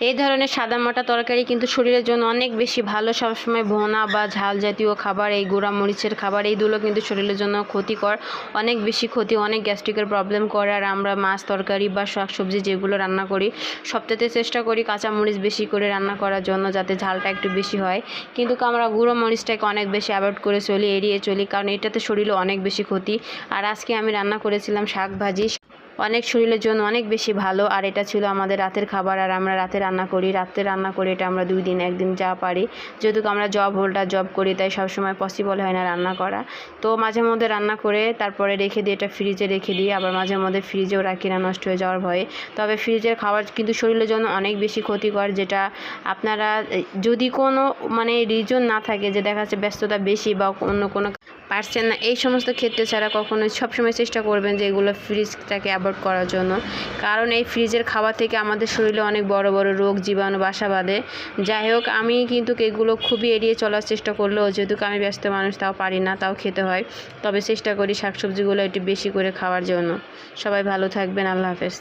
এই ধরনের সাদামাটা তরকারি কিন্তু শরীরের জন্য অনেক বেশি ভালো। সবসময় ভুনা বা ঝাল জাতীয় খাবার, এই গুঁড়া মরিচের খাবার, এইগুলো কিন্তু শরীরের জন্য ক্ষতিকর, অনেক বেশি ক্ষতি, অনেক গ্যাস্ট্রিকের প্রবলেম করে। আর আমরা মাছ তরকারি বা শাকসবজি যেগুলো রান্না করি সবটাতে চেষ্টা করি কাঁচামরিচ বেশি করে রান্না করার জন্য, যাতে ঝালটা একটু বেশি হয়। কিন্তু আমরা গুঁড়ো মরিচটাকে অনেক বেশি অ্যাভয়েড করে চলি, এড়িয়ে চলি, কারণ এটাতে শরীরে অনেক বেশি ক্ষতি। আর আজকে আমি রান্না করেছিলাম শাক ভাজি, অনেক শরীরের জন্য অনেক বেশি ভালো। আর এটা ছিল আমাদের রাতের খাবার। আর আমরা রাতে রান্না করি, রাতে রান্না করে এটা আমরা 2 দিন 1 দিন যা পারি, যেহেতু আমরা জব করি তাই সবসময় পসিবল হয় না রান্না করা। তো মাঝে মধ্যে রান্না করে তারপরে রেখে দিই, এটা ফ্রিজে রেখে দিই। আবার মাঝে মধ্যে ফ্রিজেও রাখি না, নষ্ট হয়ে যাওয়ার ভয়ে। তবে ফ্রিজের খাবার কিন্তু শরীরের জন্য অনেক বেশি ক্ষতিকর, যেটা আপনারা যদি কোনো রিজন না থাকে, যে দেখা যাচ্ছে ব্যস্ততা বেশি বা অন্য কোনো পারছেন না, এই সমস্ত ক্ষেত্রে ছাড়া কখনোই সবসময় চেষ্টা করবেন যে এগুলো ফ্রিজটাকে অ্যাভয়েড করার জন্য। কারণ এই ফ্রিজের খাবার থেকে আমাদের শরীরে অনেক বড় বড় রোগ জীবাণু বাসা বাঁধে। যাই হোক, আমি কিন্তু এগুলো খুবই এড়িয়ে চলার চেষ্টা করলেও, যেহেতু আমি ব্যস্ত মানুষ, তাও পারি না, তাও খেতে হয়। তবে চেষ্টা করি শাকসবজিগুলো একটু বেশি করে খাওয়ার জন্য। সবাই ভালো থাকবেন, আল্লাহ হাফেজ।